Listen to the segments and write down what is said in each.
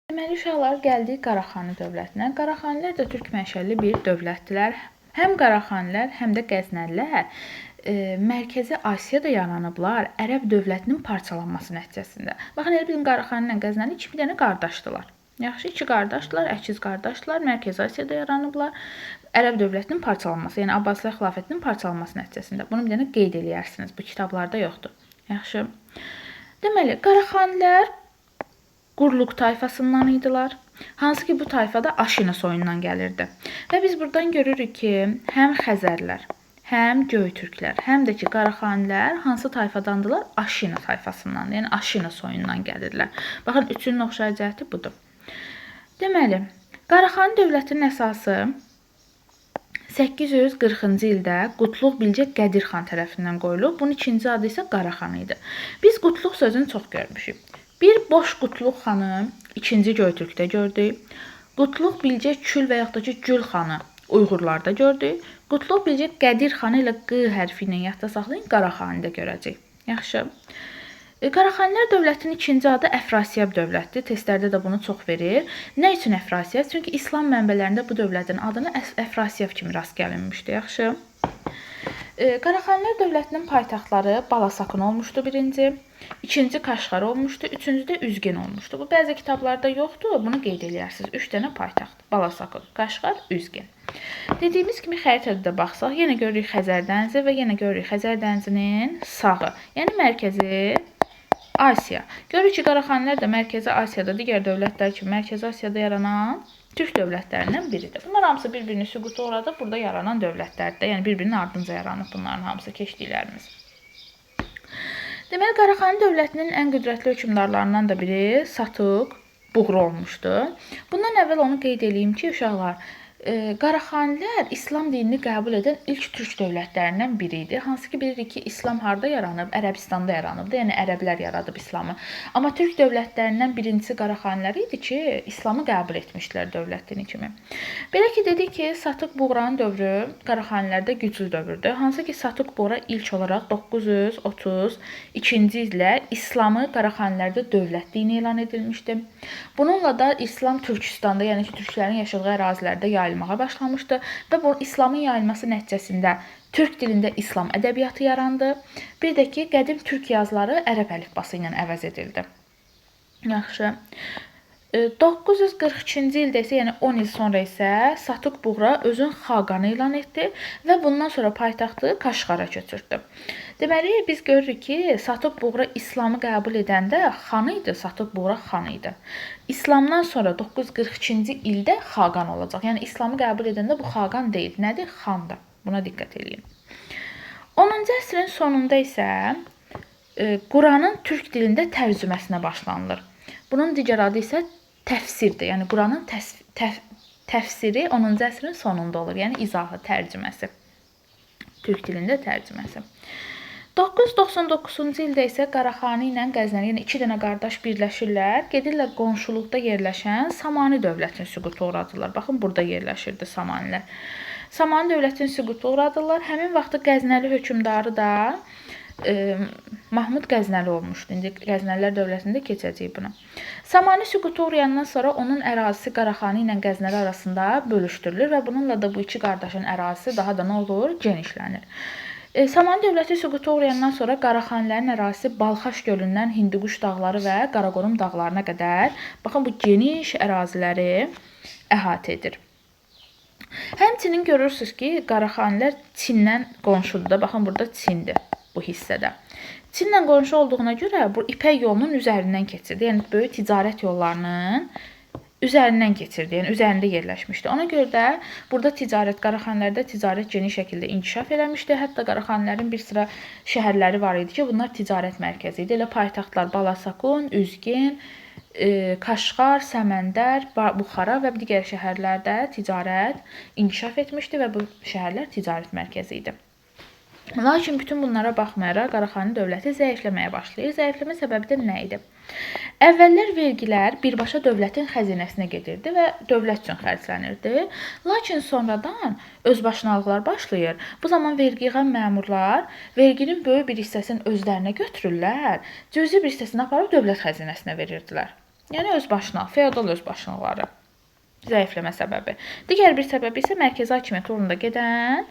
Deməli, uşaqlar gəldik Qaraxani dövlətinə. Qaraxanilər də türk mənşəli bir dövlətdilər. Həm Qaraxanilər, həm də Qəznəlilər Mərkəzi Asiyada yaranıblar ərəb dövlətinin parçalanması nəticəsində. Baxın, elə bilin Qaraxani ilə Qəznəli iki dənə qardaşdılar. Yaxşı, iki qardaşdılar, əkiz qardaşdılar, Mərkəzi Asiyada yaranıblar. Ərəb dövlətinin parçalanması, yəni Abbasilər xilafətinin parçalanması nəticəsində. Bunu bir dənə qeyd eləyərsiniz. Bu kitablarda yoxdur. Yaxşı. Deməli, Qaraxanilər Qurluq tayfasından idilər. Hansı ki, bu tayfada Aşina soyundan gəlirdi. Və biz buradan görürük ki, həm Xəzərlər, həm Göytürklər, həm də ki, Qaraxanilər hansı tayfadandılar? Aşina tayfasından, yəni Aşina soyundan gəlirlər. Baxın, üçünün oxşar cəhəti budur. Deməli, Qaraxani dövlətinin əsası 840-cı ildə Qutluq Bilcə Qədirxan tərəfindən qoyulub. Bunun ikinci adı isə Qaraxan idi. Biz Qutluq sözünü çox görmüşük. Bir boş Qutluq xanı 2-ci Göytürkdə gördük. Qutluq Bilcə Kül və yaxud da ki, Gül xanı Uyğurlarda gördük. Qutluq Bilcə Qədir xanı ilə Q hərfi ilə yadda saxlayın, Qaraxanı da görəcək. Yaxşı. Qaraxanilər dövlətinin ikinci adı Əfrasiyab dövlətdir. Testlərdə də bunu çox verir. Nə üçün Əfrasiyab? Çünki İslam mənbələrində bu dövlətin adını Əfrasiyab kimi rast gəlinmişdi. Yaxşı. Qaraxanilər dövlətinin paytaxtları Balasakın olmuşdu birinci. İkinci Kaşqar olmuşdu. Üçüncü də Üzgen olmuşdu. Bu bəzi kitablarda yoxdur. Bunu qeyd eləyərsiniz. 3 dənə paytaxt. Balasakın, Kaşqar, Üzgen. Dediyimiz kimi xəritədə də baxsaq, yenə görürük Xəzər dənizi və yenə görürük Xəzər dənizinin sağı. Yəni Mərkəzi Asiya. Görürük ki, Qaraxanilər də Mərkəzi Asiyada digər dövlətlər kimi Mərkəzi Asiyada yaranan türk dövlətlərindən biridir. Bunlar hamısı bir-birini süquta uğradı. Burada yaranan dövlətlərdir. Yəni bir-birinin ardınca yaranıb bunların hamısı keçdiklərimiz. Deməli, Qaraxani dövlətinin ən qüdrətli hökmdarlarından da biri Satıq Buğra olmuşdu. Bundan əvvəl onu qeyd edeyim ki, uşaqlar, Qaraxanilər İslam dinini qəbul edən ilk türk dövlətlərindən biri idi. Hansı ki, bilirik ki, İslam harda yaranıb? Ərəbistanda yaranıbdı. Yəni ərəblər yaradıb İslamı. Amma türk dövlətlərindən birincisi Qaraxanilər idi ki, İslamı qəbul etmişdilər dövlət dini kimi. Belə ki, dedik ki, Satıq Buğranın dövrü Qaraxanilərdə güclü dövrdür. Hansı ki, Satıq Buğra ilk olaraq 932-ci ildə İslamı Qaraxanilərdə dövlət dini elan edilmişdi. Bununla da İslam Türkistanda, yəni ki, türklərin yaşadığı ərazilərdə yayılmağa başlamışdı və bu İslamın yayılması nəticəsində türk dilində İslam ədəbiyyatı yarandı. Bir də ki, qədim türk yazıları ərəb əlifbası ilə əvəz edildi. Yaxşı. 942-ci ildə isə, yəni 10 il sonra isə Satıq Buğra özün xaqanı elan etdi və bundan sonra paytaxtı Kaşqara köçürdü. Deməli, biz görürük ki, Satıq Buğra İslamı qəbul edəndə xan idi, Satıq Buğra xan idi. İslamdan sonra 942-ci ildə xaqan olacaq. Yəni, İslamı qəbul edəndə bu xaqan deyil. Nədir? Xandır. Buna diqqət edin. 10-cu əsrin sonunda isə Quranın türk dilində tərcüməsinə başlanılır. Bunun digər adı isə təfsirdir. Yəni, Quranın təfsiri 10-cu əsrin sonunda olur. Yəni, izahı, tərcüməsi. Türk dilində tərcüməsi. 999-cu ildə isə Qaraxani ilə Qəznəli, yəni iki dənə qardaş birləşirlər, gedirlər qonşuluqda yerləşən Samani dövlətinin süquta uğradılar. Baxın, burada yerləşirdi Samanilər. Samani dövlətinin süquta uğradılar. Həmin vaxtı Qəznəli hökmdarı da Mahmud Qəznəli olmuşdu. İndi Qəznəlilər dövlətində keçəcək buna. Samani süquta uğrayandan sonra onun ərazisi Qaraxani ilə Qəznəli arasında bölüşdürülür və bununla da bu iki qardaşın ərazisi daha da nə olur? Genişlənir. Samani dövləti süquta uğrayandan sonra Qaraxanilərin ərazisi Balxaş gölündən Hindiquş dağları və Qaraqorum dağlarına qədər, baxın, bu geniş əraziləri əhatə edir. Həmçinin görürsünüz ki, Qaraxanilər Çindən qonşudur. Baxın, burada Çindir bu hissədə. Çinlə qonşu olduğuna görə bu İpək yolunun üzərindən keçirdi. Yəni, böyük ticarət yollarının üzərindən keçirdi, yəni üzərində yerləşmişdi. Ona görə də burada ticarət, Qaraxanilərdə ticarət geniş şəkildə inkişaf eləmişdi. Hətta Qaraxanilərin bir sıra şəhərləri var idi ki, bunlar ticarət mərkəzi idi. Elə paytaxtlar Balasakun, Üzgen, Kaşqar, Səməndər, Buxara və digər şəhərlərdə ticarət inkişaf etmişdi və bu şəhərlər ticarət mərkəzi idi. Lakin bütün bunlara baxmayaraq Qaraxani dövləti zəifləməyə başlayır. Zəifləmə səbəbi də nə idi? Əvvəllər vergilər birbaşa dövlətin xəzinəsinə gedirdi və dövlət üçün xərclənirdi. Lakin sonradan özbaşınalıqlar başlayır. Bu zaman vergi yığan məmurlar verginin böyük bir hissəsini özlərinə götürürlər, cüzi bir hissəsini aparıb dövlət xəzinəsinə verirdilər. Yəni özbaşınalıq, feodal özbaşınalıqları zəifləmə səbəbi. Digər bir səbəbi isə mərkəzi hakimiyyət uğrunda gedən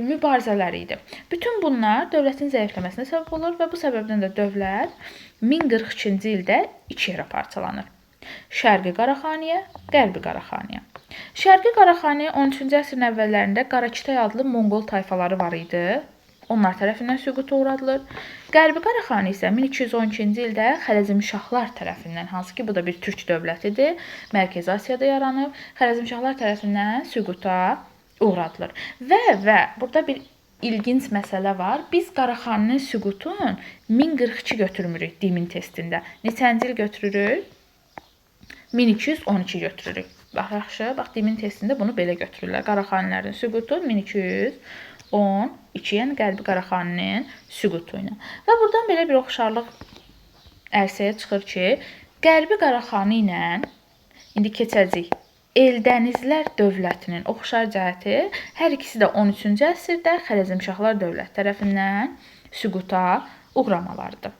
mübarizələr idi. Bütün bunlar dövlətin zəifləməsinə səbəb olur və bu səbəbdən də dövlət 1042-ci ildə iki yerə parçalanır. Şərqi Qaraxaniyə, Qərbi Qaraxaniyə. Şərqi Qaraxaniyə 13-cü əsrin əvvəllərində Qarakitay adlı Monqol tayfaları var idi. Onlar tərəfindən süquta uğradılır. Qərbi Qaraxani isə 1212-ci ildə Xərəzmşahlar tərəfindən, hansı ki bu da bir türk dövlətidir, Mərkəzi Asiyada yaranıb, Xərəzmşahlar tərəfindən süquta uğradılır. Və burada bir ilginc məsələ var. Biz Qaraxaninin süqutunu 1042 götürmürük dimin testində. Neçənci il götürürük? 1212 götürürük. Bax, yaxşı, bax dimin testində bunu belə götürürlər. Qaraxanilərin süqutu 1212, yəni Qərbi Qaraxaninin süqutu ilə. Və buradan belə bir oxşarlıq ərsəyə çıxır ki, Qərbi Qaraxani ilə indi keçəcək Eldənizlər dövlətinin oxşar cəhəti hər ikisi də 13-cü əsrdə Xərəzmşahlar dövləti tərəfindən süquta uğramalarıdır.